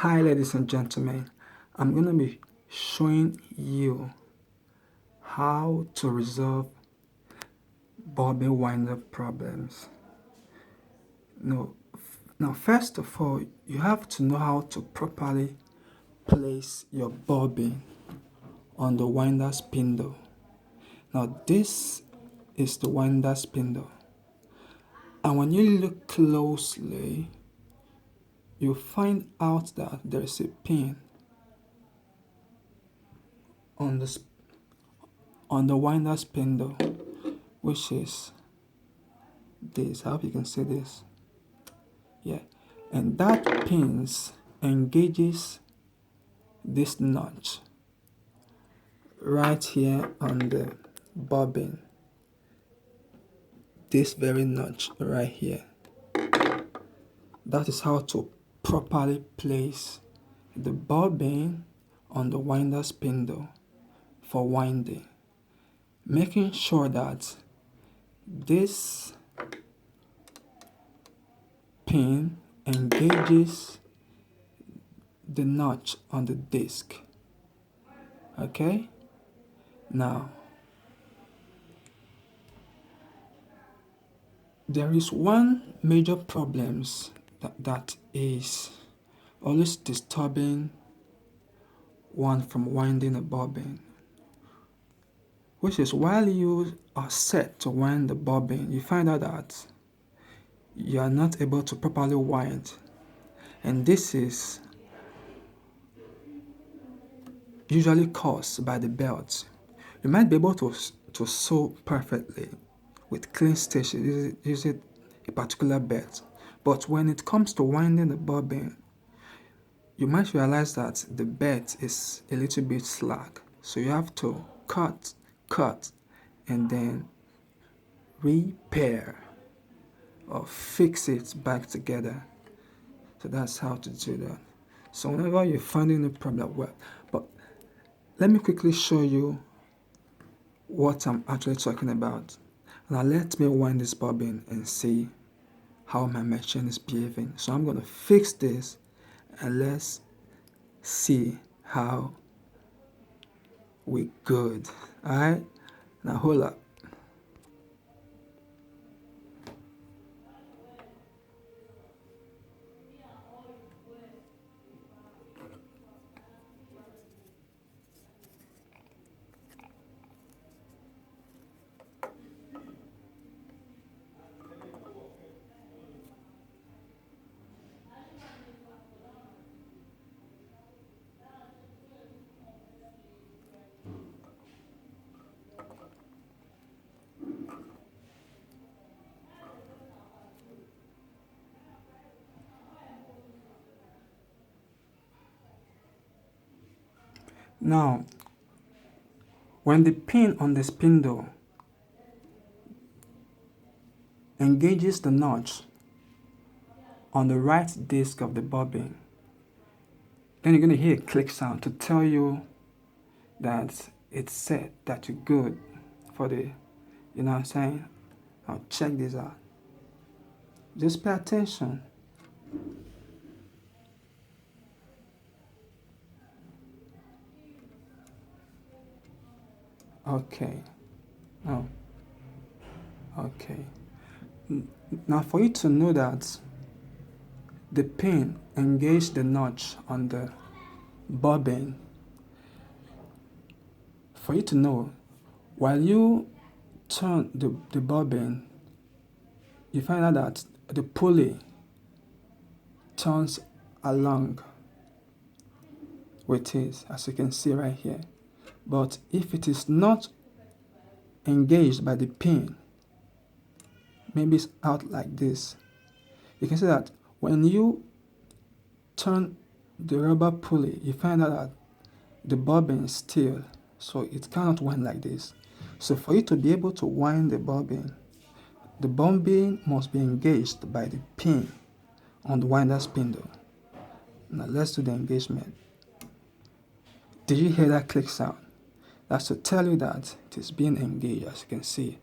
Hi ladies and gentlemen, I'm going to be showing you how to resolve bobbin winder problems. Now first of all, you have to know how to properly place your bobbin on the winder spindle. Now this is the winder spindle, and when you look closely, you'll find out that there is a pin on the winder spindle, which is this. I hope you can see this. Yeah, and that pins engages this notch right here on the bobbin. This very notch right here. That is how to properly place the bobbin on the winder spindle for winding, making sure that this pin engages the notch on the disc. Okay, now there is one major problem that is always disturbing one from winding a bobbin, which is while you are set to wind the bobbin, you find out that you are not able to properly wind, and this is usually caused by the belt. You might be able to sew perfectly with clean stitches using a particular belt, but when it comes to winding the bobbin, you might realize that the belt is a little bit slack, so you have to cut, and then repair or fix it back together. So that's how to do that. So whenever you're finding a problem, but let me quickly show you what I'm actually talking about. Now let me wind this bobbin and see how my machine is behaving. So I'm going to fix this and let's see how we good. Alright, now hold up. Now, when the pin on the spindle engages the notch on the right disc of the bobbin, then you're going to hear a click sound to tell you that it's set, that you're good for the, you know what I'm saying? Now check this out. Just pay attention. Okay. Oh. Okay. Now for you to know that the pin engaged the notch on the bobbin, for you to know, while you turn the bobbin, you find out that the pulley turns along with it, as you can see right here. But if it is not engaged by the pin, maybe it's out like this, you can see that when you turn the rubber pulley, you find out that the bobbin is still, so it cannot wind like this. So for you to be able to wind the bobbin must be engaged by the pin on the winder spindle. Now let's do the engagement. Did you hear that click sound? That's to tell you that it is being engaged, as you can see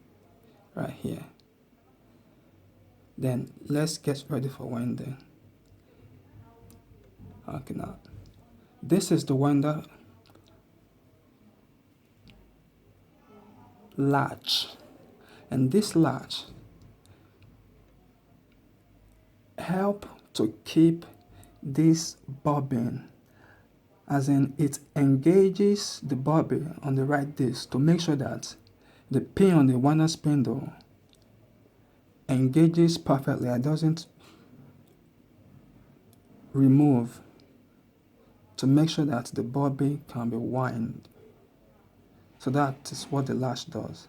right here. Then let's get ready for winding. Okay, now this is the winder latch, and this latch help to keep this bobbin, as in it engages the bobbin on the right disc to make sure that the pin on the winder spindle engages perfectly and doesn't remove, to make sure that the bobbin can be wound. So that is what the latch does.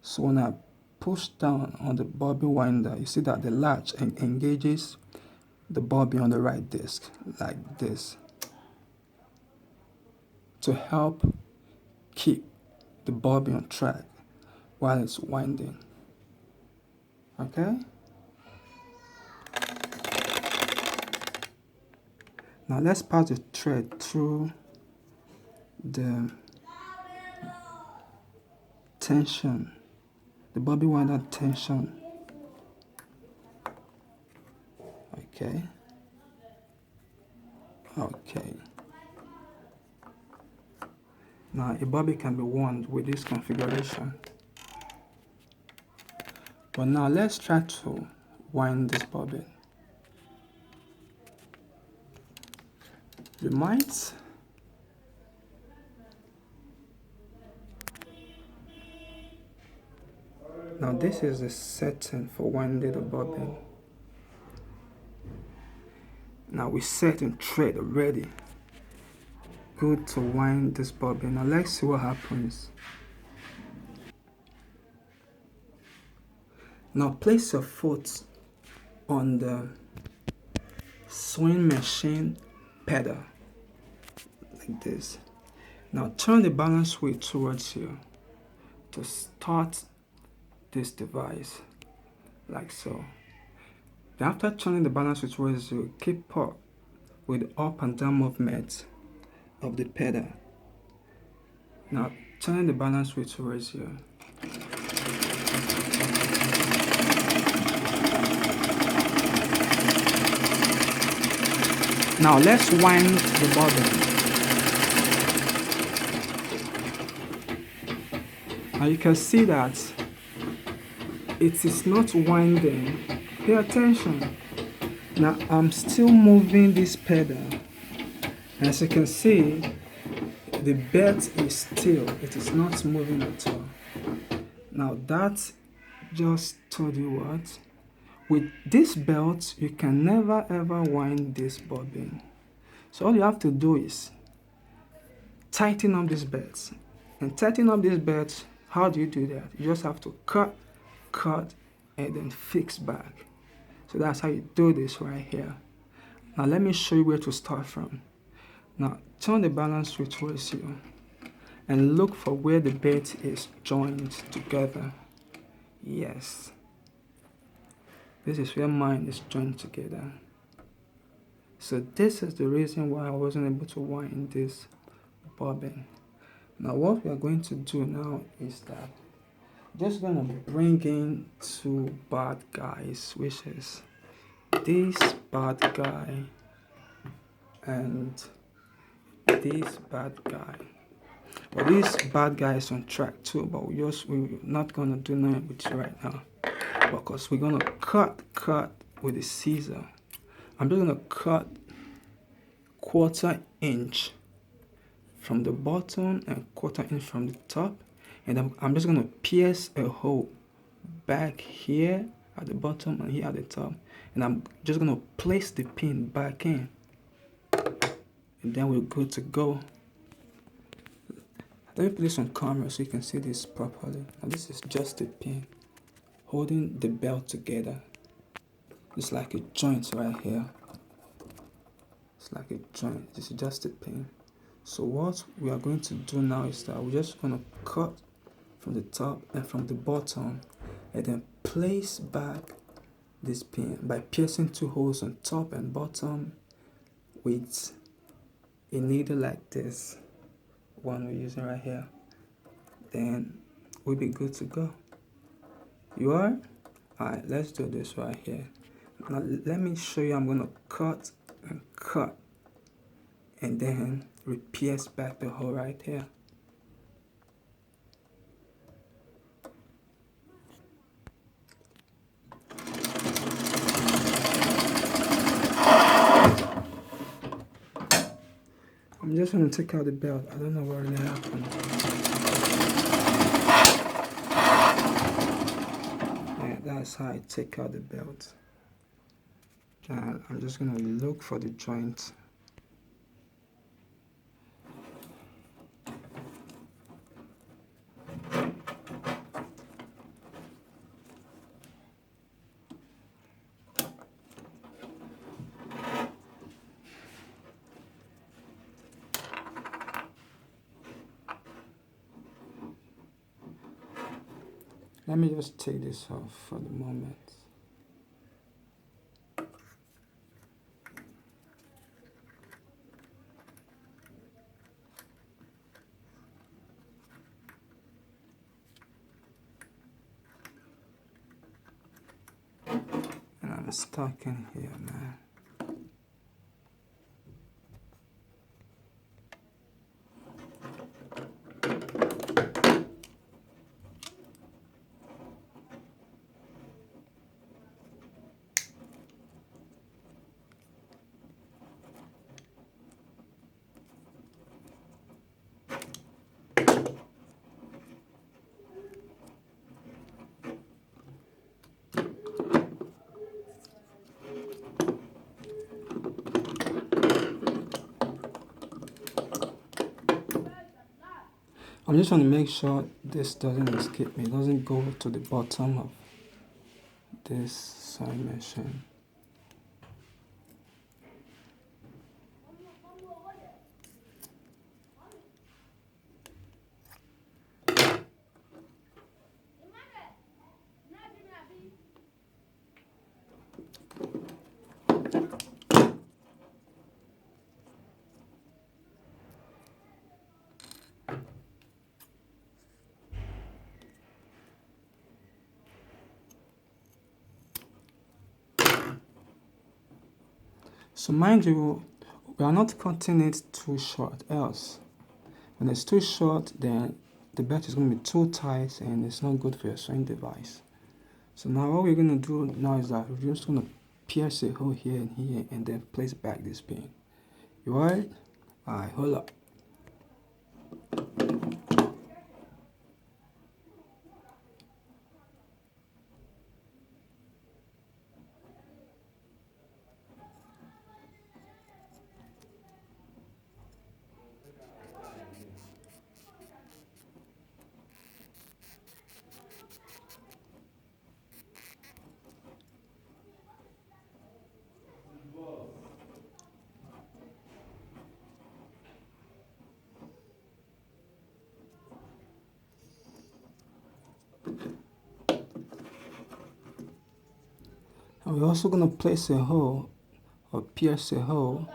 So when I push down on the bobbin winder, you see that the latch engages the bobbin on the right disc like this to help keep the bobbin on track while it's winding. Okay? Now let's pass the thread through the tension, the bobbin winder tension. Okay. Okay. Now a bobbin can be wound with this configuration. But now let's try to wind this bobbin. You might now this is the setting for winding the bobbin. Now we set in thread already. Good to wind this bobbin. Now let's see what happens. Now place your foot on the sewing machine pedal like this. Now turn the balance wheel towards you to start this device like so. Then after turning the balance wheel towards you, keep up with the up and down movement of the pedal. Now turn the balance wheel towards you. Now let's wind the bobbin. Now you can see that it is not winding. Pay attention. Now I'm still moving this pedal. As you can see, the belt is still, it is not moving at all. Now that just told you what? With this belt, you can never ever wind this bobbin. So all you have to do is tighten up this belt. And tighten up this belt, how do you do that? You just have to cut, and then fix back. So that's how you do this right here. Now let me show you where to start from. Now turn the balance wheel towards you and look for where the belt is joined together. Yes. This is where mine is joined together. So this is the reason why I wasn't able to wind this bobbin. Now what we are going to do now is that just going to bring in two bad guys, which is this bad guy and this bad guy. But this bad guy is on track too, but we're not going to do nothing with it right now, because we're going to cut with the scissor. I'm just going to cut 1/4 inch from the bottom and 1/4 inch from the top, and then I'm just going to pierce a hole back here at the bottom and here at the top, and I'm just going to place the pin back in, and then we're good to go. Let me put this on camera so you can see this properly. Now this is just a pin holding the belt together. It's like a joint right here. It's like a joint. This is just a pin. So what we are going to do now is that we're just going to cut from the top and from the bottom, and then place back this pin by piercing 2 holes on top and bottom with a needle like this one we're using right here. Then we'll be good to go. You are? Alright, let's do this right here. Now let me show you. I'm going to cut and cut and then re-pierce back the hole right here. I'm just going to take out the belt. I don't know what really happened. Yeah, that's how I take out the belt. And I'm just going to look for the joint. Let me just take this off for the moment. And I'm stuck in here, man. I'm just trying to make sure this doesn't escape me. It doesn't go to the bottom of this sewing machine. So mind you, we are not cutting it too short, else when it's too short, then the belt is going to be too tight and it's not good for your sewing device. So now what we're going to do now is that we're just going to pierce a hole here and then place back this pin. You alright? Alright, hold up. And we're also going to place a hole or pierce a hole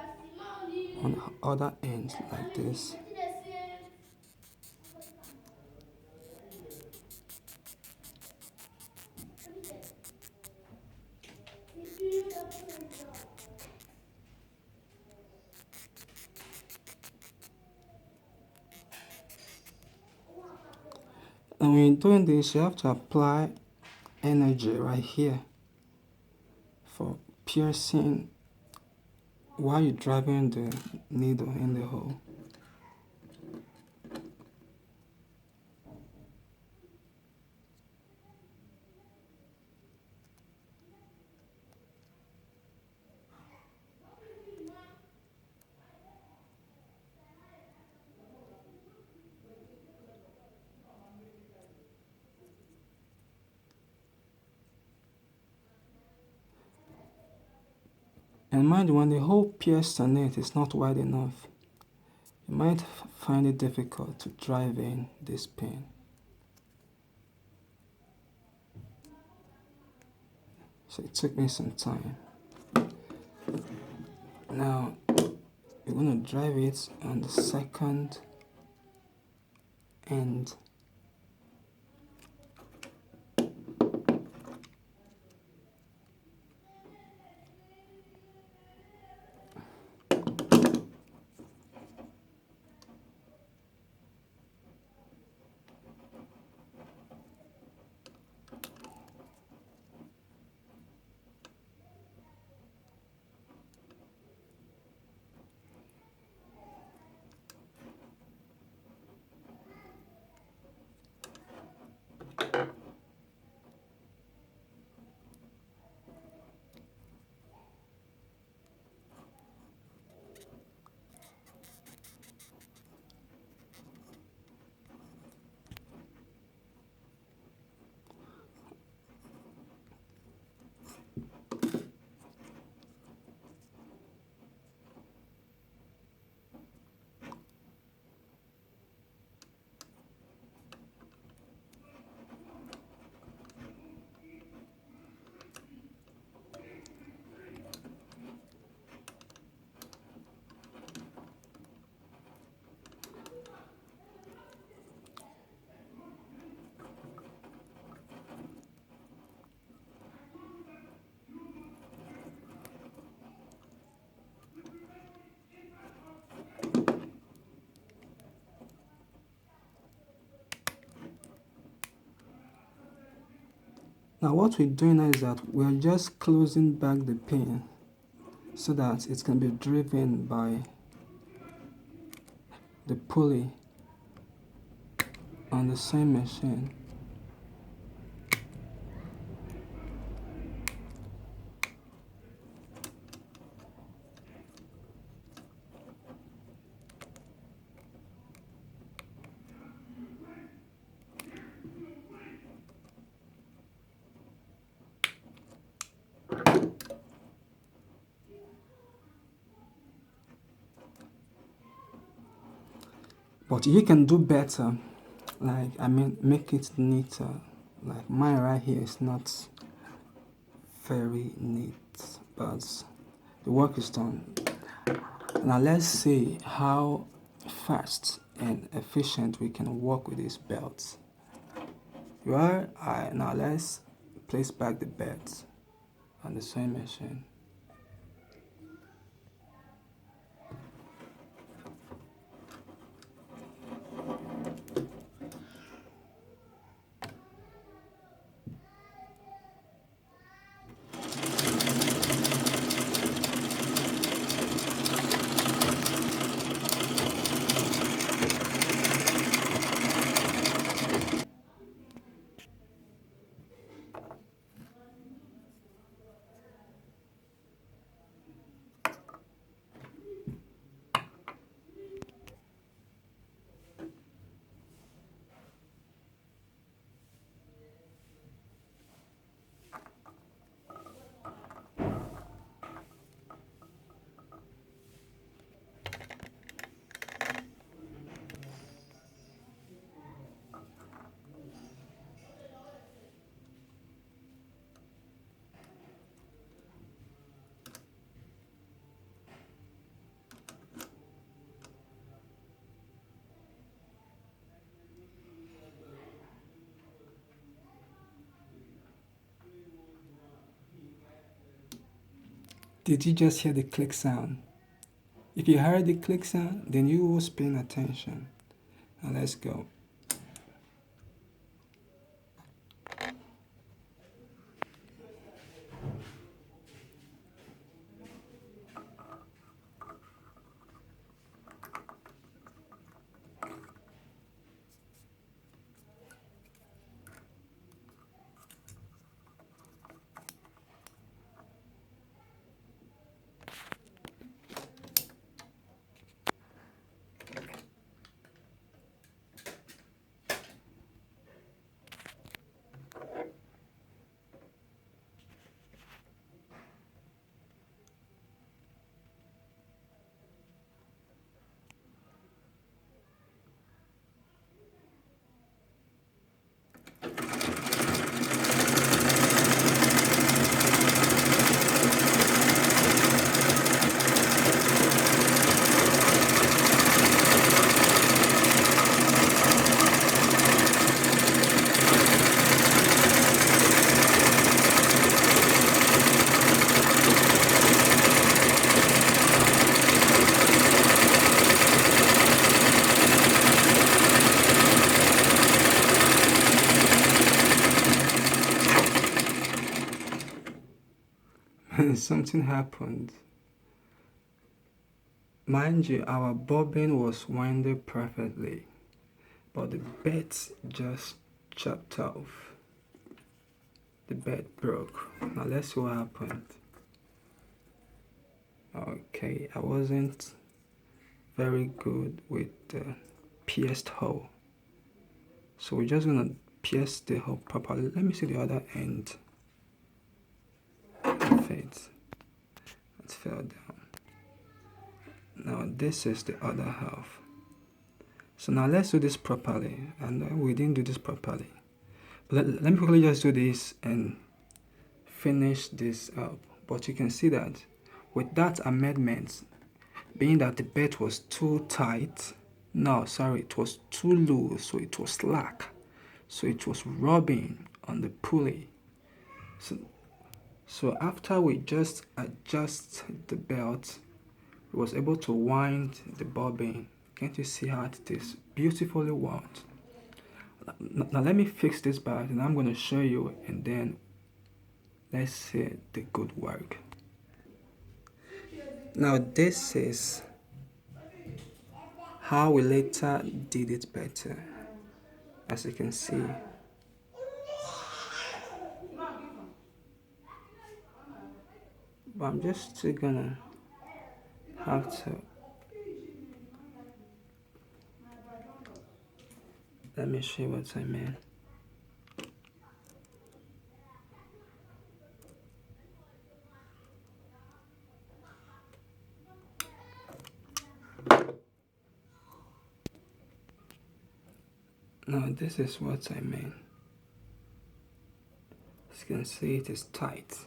on the other end like this. And when you're doing this, you have to apply energy right here for piercing while you're driving the needle in the hole. And mind you, when the hole pierced on it is not wide enough, you might find it difficult to drive in this pin. So it took me some time. Now, you're going to drive it on the second end. Now what we're doing now is that we're just closing back the pin so that it can be driven by the pulley on the same machine. But you can do better, make it neater. Like mine right here is not very neat, but the work is done. Now let's see how fast and efficient we can work with these belts. Now let's place back the belts on the sewing machine. Did you just hear the click sound? If you heard the click sound, then you was paying attention. Now let's go. Something happened. Mind you, our bobbin was winded perfectly, but the bed just chopped off. The bed broke. Now let's see what happened. Okay, I wasn't very good with the pierced hole, so we're just gonna pierce the hole properly. Let me see the other end. It fell down. Now this is the other half. So now let's do this properly, and we didn't do this properly. But let me quickly just do this and finish this up. But you can see that with that amendment, being that the bed was too tight, it was too loose, so it was slack, so it was rubbing on the pulley. So after we just adjust the belt, we was able to wind the bobbin. Can't you see how it is beautifully wound? Now let me fix this back, and I'm going to show you, and then Let's see the good work. Now this is how we later did it better. As you can see, but I'm just still gonna have to, let me show you what I mean. Now this is what I mean. As you can see, it is tight.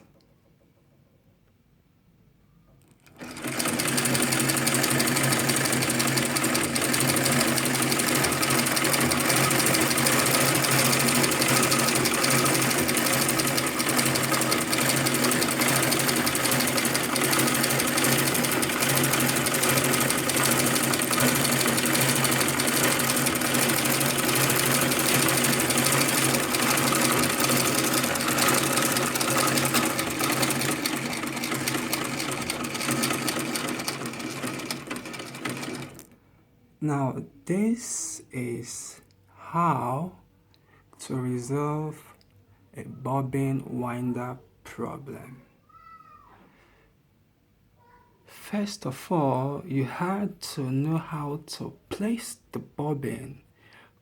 Now this is how to resolve a bobbin winder problem. First of all, you had to know how to place the bobbin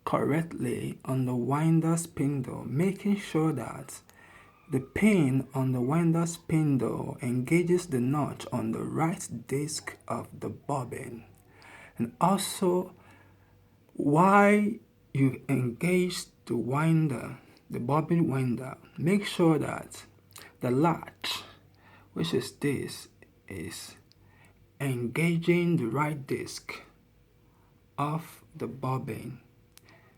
correctly on the winder spindle, making sure that the pin on the winder spindle engages the notch on the right disc of the bobbin. And also, while you engage the winder, the bobbin winder, make sure that the latch, which is this, is engaging the right disc of the bobbin,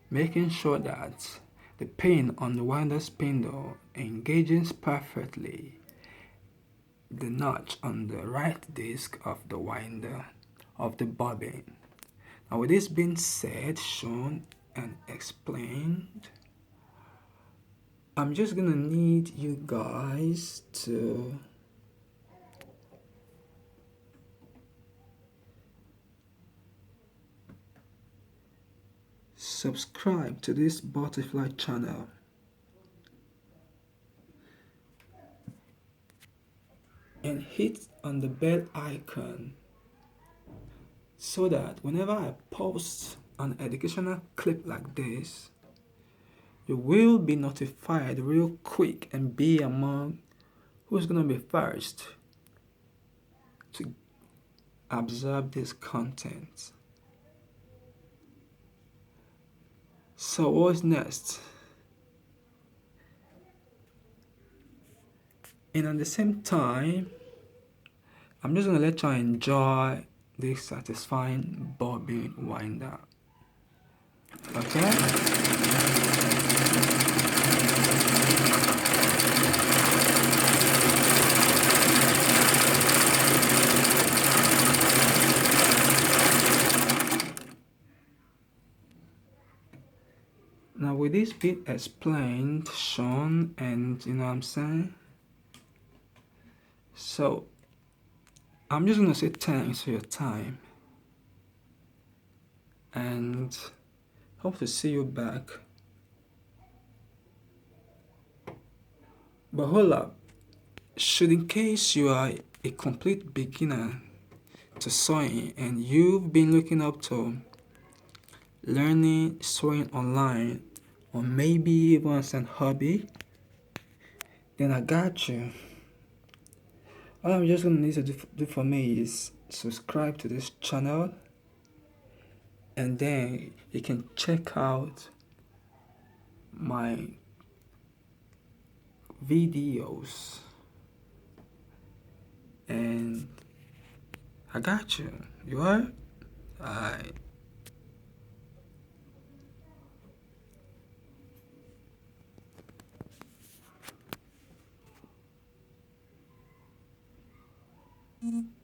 making sure that the pin on the winder spindle engages perfectly the notch on the right disc of the winder of the bobbin. Now with this being said, shown and explained, I'm just gonna need you guys to subscribe to this butterfly channel and hit on the bell icon so that whenever I post an educational clip like this, you will be notified real quick and be among who's gonna be first to absorb this content. So what's next? And at the same time, I'm just gonna let you enjoy this satisfying bobbin winder. Okay? Now with this bit explained, shown, and you know what I'm saying? So I'm just gonna say thanks for your time and hope to see you back. But hold up, should in case you are a complete beginner to sewing and you've been looking up to learning sewing online, or maybe even as an hobby, then I got you. All I'm just gonna need to do for me is subscribe to this channel, and then you can check out my videos, and I got you. You are? Alright. Mm-hmm.